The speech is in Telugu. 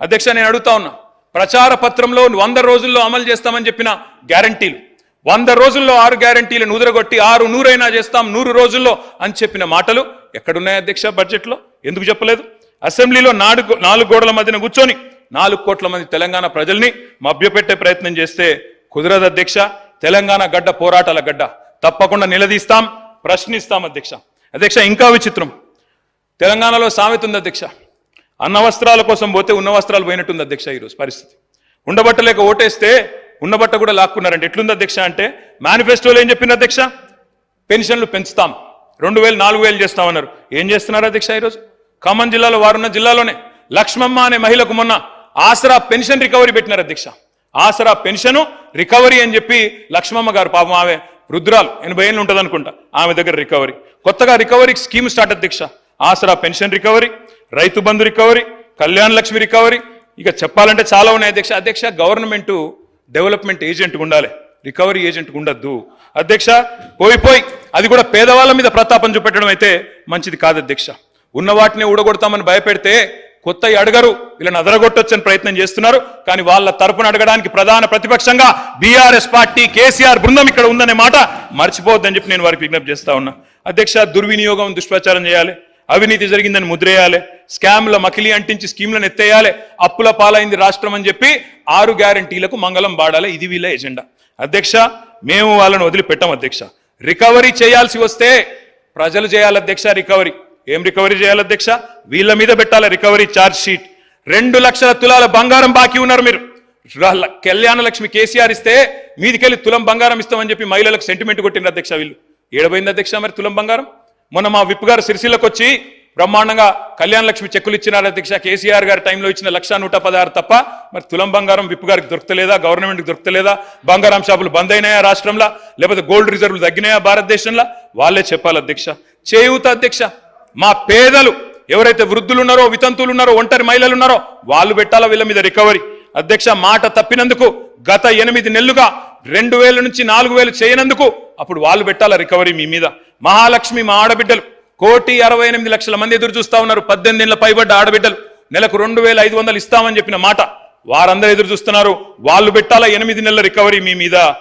అధ్యక్ష నేను అడుగుతా ఉన్నా, ప్రచార పత్రంలో 100 రోజుల్లో అమలు చేస్తామని చెప్పిన గ్యారంటీలు 100 రోజుల్లో 6 గ్యారంటీలను ఉదరగొట్టి 100 చేస్తాం 100 రోజుల్లో అని చెప్పిన మాటలు ఎక్కడున్నాయి అధ్యక్ష? బడ్జెట్లో ఎందుకు చెప్పలేదు? అసెంబ్లీలో 4 గోడల మధ్యన కూర్చొని 4 కోట్ల మంది తెలంగాణ ప్రజల్ని మభ్యపెట్టే ప్రయత్నం చేస్తే కుదరదు అధ్యక్ష. తెలంగాణ గడ్డ పోరాటాల గడ్డ, తప్పకుండా నిలదీస్తాం, ప్రశ్నిస్తాం అధ్యక్ష. అధ్యక్ష ఇంకా విచిత్రం, తెలంగాణలో సామెత ఉంది అధ్యక్ష, అన్న వస్త్రాల కోసం పోతే ఉన్న వస్త్రాలు పోయినట్టుంది అధ్యక్ష. ఈరోజు పరిస్థితి ఉండబట్టలేక ఓటేస్తే ఉన్నబట్ట కూడా లాక్కున్నారంటే ఎట్లుంది అధ్యక్ష అంటే, మేనిఫెస్టోలో ఏం చెప్పింది అధ్యక్ష? పెన్షన్లు పెంచుతాం, 2000 4000 చేస్తామన్నారు. ఏం చేస్తున్నారు అధ్యక్ష? ఈరోజు ఖమ్మం జిల్లాలో వారున్న జిల్లాలోనే లక్ష్మమ్మ అనే మహిళకు మొన్న ఆసరా పెన్షన్ రికవరీ పెట్టినారు అధ్యక్ష. ఆసరా పెన్షన్ రికవరీ అని చెప్పి లక్ష్మమ్మ గారు పాపం, ఆమె వృద్ధురాలు 80 ఏళ్ళు ఉంటుంది అనుకుంటా, ఆమె దగ్గర రికవరీ, కొత్తగా రికవరీ స్కీమ్ స్టార్ట్ అధ్యక్ష. ఆసరా pension recovery, Rythu Bandhu recovery, Kalyan Lakshmi recovery, ఇక చెప్పాలంటే చాలా ఉన్నాయి అధ్యక్ష. అధ్యక్ష గవర్నమెంట్ డెవలప్మెంట్ ఏజెంట్ ఉండాలి, రికవరీ ఏజెంట్ ఉండద్దు అధ్యక్ష. పోయి అది కూడా పేదవాళ్ళ మీద ప్రతాపం చూపెట్టడం అయితే మంచిది కాదు అధ్యక్ష. ఉన్న వాటిని ఊడగొడతామని భయపెడితే కొత్త అడగరు, వీళ్ళని అదరగొట్టొచ్చని ప్రయత్నం చేస్తున్నారు. కానీ వాళ్ళ తరపున అడగడానికి ప్రధాన ప్రతిపక్షంగా బీఆర్ఎస్ పార్టీ కేసీఆర్ బృందం ఇక్కడ ఉందనే మాట మర్చిపోవద్దని చెప్పి నేను వారికి విజ్ఞప్తి చేస్తా ఉన్నా అధ్యక్ష. దుర్వినియోగం దుష్ప్రచారం చేయాలి, అవినీతి జరిగిందని ముద్రేయాలి, స్కామ్ల మకిలి అంటించి స్కీమ్లను ఎత్తేయాలి, అప్పుల పాలైంది రాష్ట్రం అని చెప్పి 6 గ్యారంటీలకు మంగళం పాడాలి. ఇది వీళ్ళ ఎజెండా అధ్యక్ష. మేము వాళ్ళని వదిలిపెట్టాం అధ్యక్ష. రికవరీ చేయాల్సి వస్తే ప్రజలు చేయాలి అధ్యక్ష. రికవరీ ఏం రికవరీ చేయాలి అధ్యక్ష? వీళ్ళ మీద పెట్టాలి రికవరీ ఛార్జ్ షీట్. 2 లక్షల తులాల బంగారం బాకీ ఉన్నారు మీరు. కళ్యాణ లక్ష్మి కేసీఆర్ ఇస్తే మీదికెళ్ళి తులం బంగారం ఇస్తామని చెప్పి మహిళలకు సెంటిమెంట్ కొట్టింది అధ్యక్ష. వీళ్ళు ఏడబోయింది అధ్యక్ష మరి తులం బంగారం? మొన్న మా విప్ గారు సిరిసిల్లకు వచ్చి బ్రహ్మాండంగా కళ్యాణ లక్ష్మి చెక్కులు ఇచ్చినారు అధ్యక్ష. కేసీఆర్ గారి టైంలో ఇచ్చిన 1,116 తప్ప మరి తులం బంగారం విప్ గారికి దొరకలేదా? గవర్నమెంట్కి దొరకలేదా? బంగారం షాపులు బంద్ అయినాయా రాష్ట్రంలో? లేకపోతే గోల్డ్ రిజర్వులు తగ్గినాయా భారతదేశంలో? వాళ్ళే చెప్పాలి అధ్యక్ష. చేయూత అధ్యక్ష, మా పేదలు ఎవరైతే వృద్ధులు ఉన్నారో, వితంతులు ఉన్నారో, ఒంటరి మహిళలు ఉన్నారో వాళ్ళు పెట్టాలా వీళ్ళ మీద రికవరీ అధ్యక్ష. మాట తప్పినందుకు గత 8 నెలలుగా 2000 నుంచి 4000 చేయనందుకు అప్పుడు వాళ్ళు పెట్టాలా రికవరీ మీ మీద. మహాలక్ష్మి మా ఆడబిడ్డలు 1,68,00,000 మంది ఎదురు చూస్తా ఉన్నారు. 18 ఏళ్ల పైబడ్డ ఆడబిడ్డలు నెలకు 2,500 ఇస్తామని చెప్పిన మాట వారందరూ ఎదురు చూస్తున్నారు. వాళ్ళు పెట్టాలా 8 నెలల రికవరీ మీ మీద.